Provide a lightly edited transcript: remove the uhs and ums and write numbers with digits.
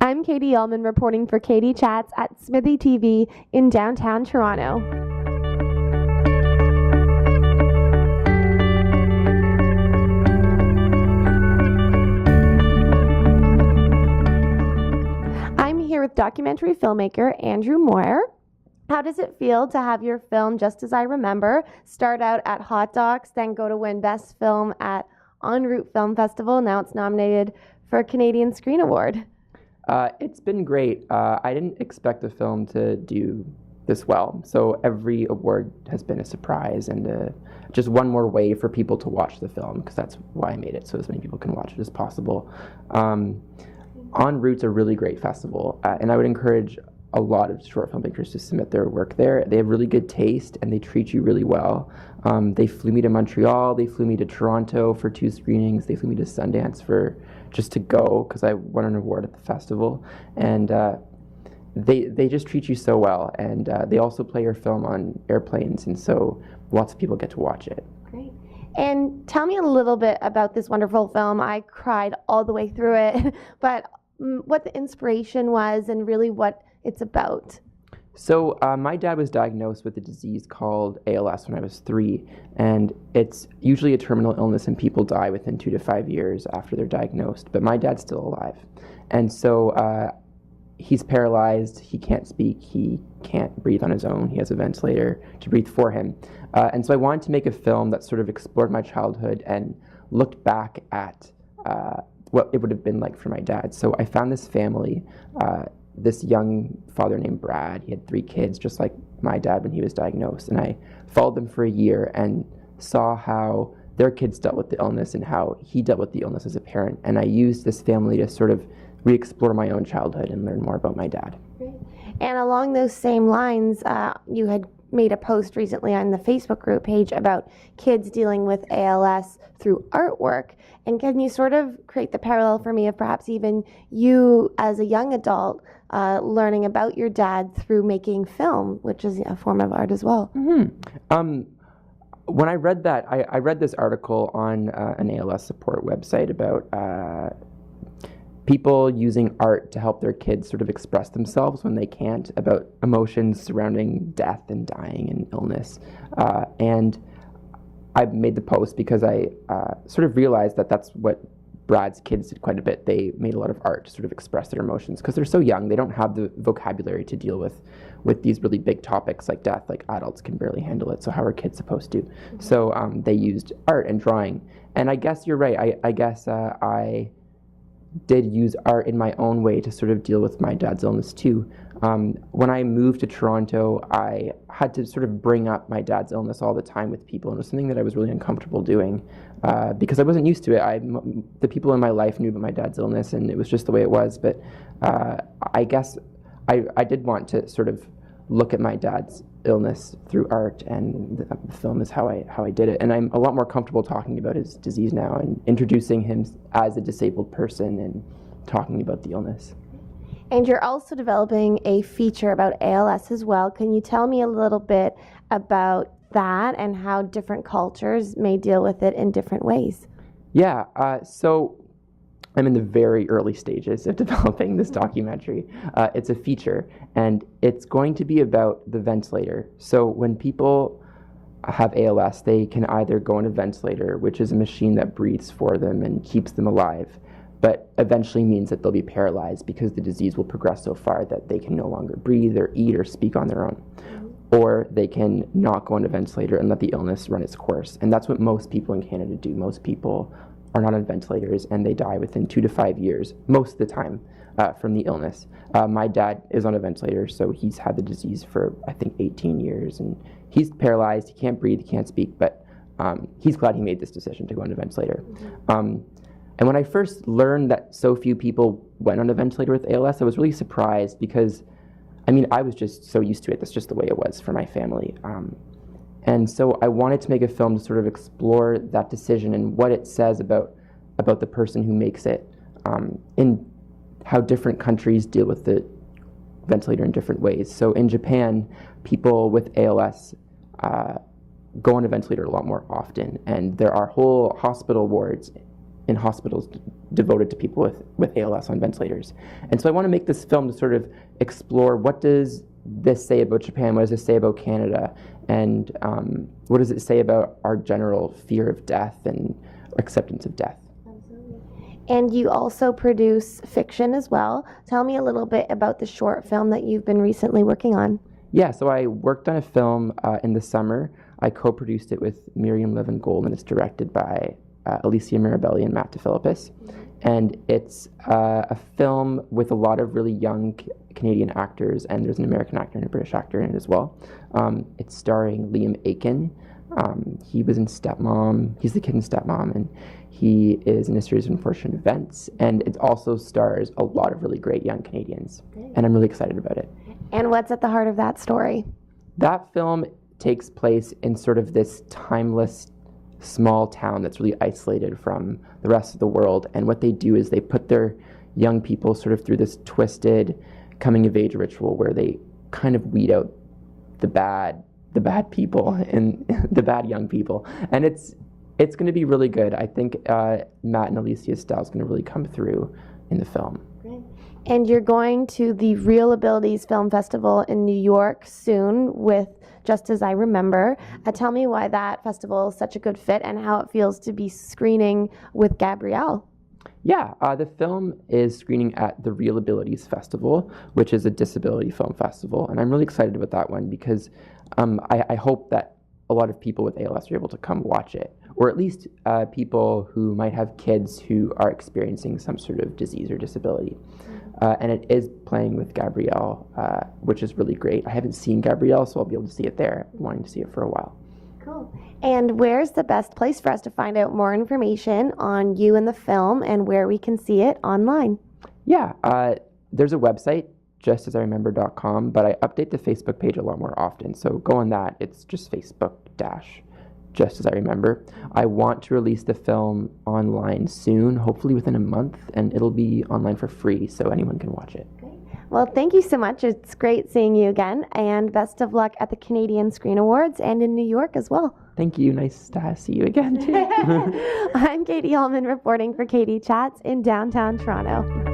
I'm Katie Ullman reporting for Katie Chats at Smithy TV in downtown Toronto. I'm here with documentary filmmaker Andrew Moir. How does it feel to have your film, Just As I Remember, start out at Hot Docs, then go to win Best Film at En Route Film Festival? Now it's nominated for a Canadian Screen Award. It's been great. I didn't expect the film to do this well, so every award has been a surprise and just one more way for people to watch the film, because that's why I made it, so as many people can watch it as possible. En Route's a really great festival, and I would encourage a lot of short filmmakers to submit their work there. They have really good taste and they treat you really well. They flew me to Montreal, they flew me to Toronto for 2 screenings, they flew me to Sundance just to go because I won an award at the festival. And they just treat you so well, and they also play your film on airplanes, and so lots of people get to watch it. Great. And tell me a little bit about this wonderful film. I cried all the way through it, but what the inspiration was and really what it's about. So my dad was diagnosed with a disease called ALS when I was 3, and it's usually a terminal illness and people die within 2 to 5 years after they're diagnosed, but my dad's still alive. And so he's paralyzed, he can't speak, he can't breathe on his own, he has a ventilator to breathe for him. And so I wanted to make a film that sort of explored my childhood and looked back at what it would have been like for my dad. So I found this family, this young father named Brad. He had 3 kids, just like my dad when he was diagnosed. And I followed them for a year and saw how their kids dealt with the illness and how he dealt with the illness as a parent. And I used this family to sort of re-explore my own childhood and learn more about my dad. Great. And along those same lines, you had made a post recently on the Facebook group page about kids dealing with ALS through artwork. And can you sort of create the parallel for me of perhaps even you as a young adult learning about your dad through making film, which is a form of art as well? Mm-hmm. When I read that, I read this article on an ALS support website about people using art to help their kids sort of express themselves when they can't, about emotions surrounding death and dying and illness. And I made the post because I sort of realized that that's what Brad's kids did quite a bit. They made a lot of art to sort of express their emotions because they're so young. They don't have the vocabulary to deal with these really big topics like death. Like adults can barely handle it, so how are kids supposed to? Mm-hmm. So they used art and drawing. And I guess you're right. I guess I did use art in my own way to sort of deal with my dad's illness too. When I moved to Toronto, I had to sort of bring up my dad's illness all the time with people, and it was something that I was really uncomfortable doing because I wasn't used to it. The people in my life knew about my dad's illness, and it was just the way it was, but I guess I did want to sort of look at my dad's illness through art, and the film is how I did it. And I'm a lot more comfortable talking about his disease now and introducing him as a disabled person and talking about the illness. And you're also developing a feature about ALS as well. Can you tell me a little bit about that and how different cultures may deal with it in different ways? Yeah, so I'm in the very early stages of developing this documentary. It's a feature, and it's going to be about the ventilator. So when people have ALS, they can either go on a ventilator, which is a machine that breathes for them and keeps them alive, but eventually means that they'll be paralyzed because the disease will progress so far that they can no longer breathe or eat or speak on their own. Or they can not go on a ventilator and let the illness run its course. And that's what most people in Canada do. Most people are not on ventilators and they die within 2 to 5 years, most of the time, from the illness. My dad is on a ventilator, so he's had the disease for, I think, 18 years. And he's paralyzed, he can't breathe, he can't speak, but he's glad he made this decision to go on a ventilator. And when I first learned that so few people went on a ventilator with ALS, I was really surprised because, I mean, I was just so used to it. That's just the way it was for my family. And so I wanted to make a film to sort of explore that decision and what it says about the person who makes it, in how different countries deal with the ventilator in different ways. So in Japan, people with ALS go on a ventilator a lot more often, and there are whole hospital wards in hospitals devoted to people with ALS on ventilators. And so I want to make this film to sort of explore, what does this say about Japan, what does this say about Canada, and what does it say about our general fear of death and acceptance of death. And you also produce fiction as well. Tell me a little bit about the short film that you've been recently working on. Yeah, so I worked on a film in the summer. I co-produced it with Miriam Levin-Gold, and it's directed by Alicia Mirabelli and Matt DeFilippis. And it's a film with a lot of really young Canadian actors, and there's an American actor and a British actor in it as well. It's starring Liam Aiken. He was in Stepmom. He's the kid in Stepmom, and he is in a series of unfortunate events. And it also stars a lot of really great young Canadians, and I'm really excited about it. And what's at the heart of that story? That film takes place in sort of this timeless small town that's really isolated from the rest of the world. And what they do is they put their young people sort of through this twisted coming of age ritual where they kind of weed out the bad people and the bad young people. And it's going to be really good. I think Matt and Alicia's style is going to really come through in the film. Great. And you're going to the Reelabilities Film Festival in New York soon with Just As I Remember. Tell me why that festival is such a good fit and how it feels to be screening with Gabrielle. Yeah, the film is screening at the Reelabilities Festival, which is a disability film festival. And I'm really excited about that one because I hope that a lot of people with ALS are able to come watch it, or at least people who might have kids who are experiencing some sort of disease or disability. And it is playing with Gabrielle, which is really great. I haven't seen Gabrielle, so I'll be able to see it there. I've been wanting to see it for a while. Cool. And where's the best place for us to find out more information on you and the film and where we can see it online? Yeah, there's a website, justasiremember.com, but I update the Facebook page a lot more often. So go on that. It's just Facebook-Just As I Remember. I want to release the film online soon, hopefully within a month, and it'll be online for free, so anyone can watch it. Well, thank you so much. It's great seeing you again, and best of luck at the Canadian Screen Awards and in New York as well. Thank you. Nice to see you again, too. I'm Katie Holman reporting for Katie Chats in downtown Toronto.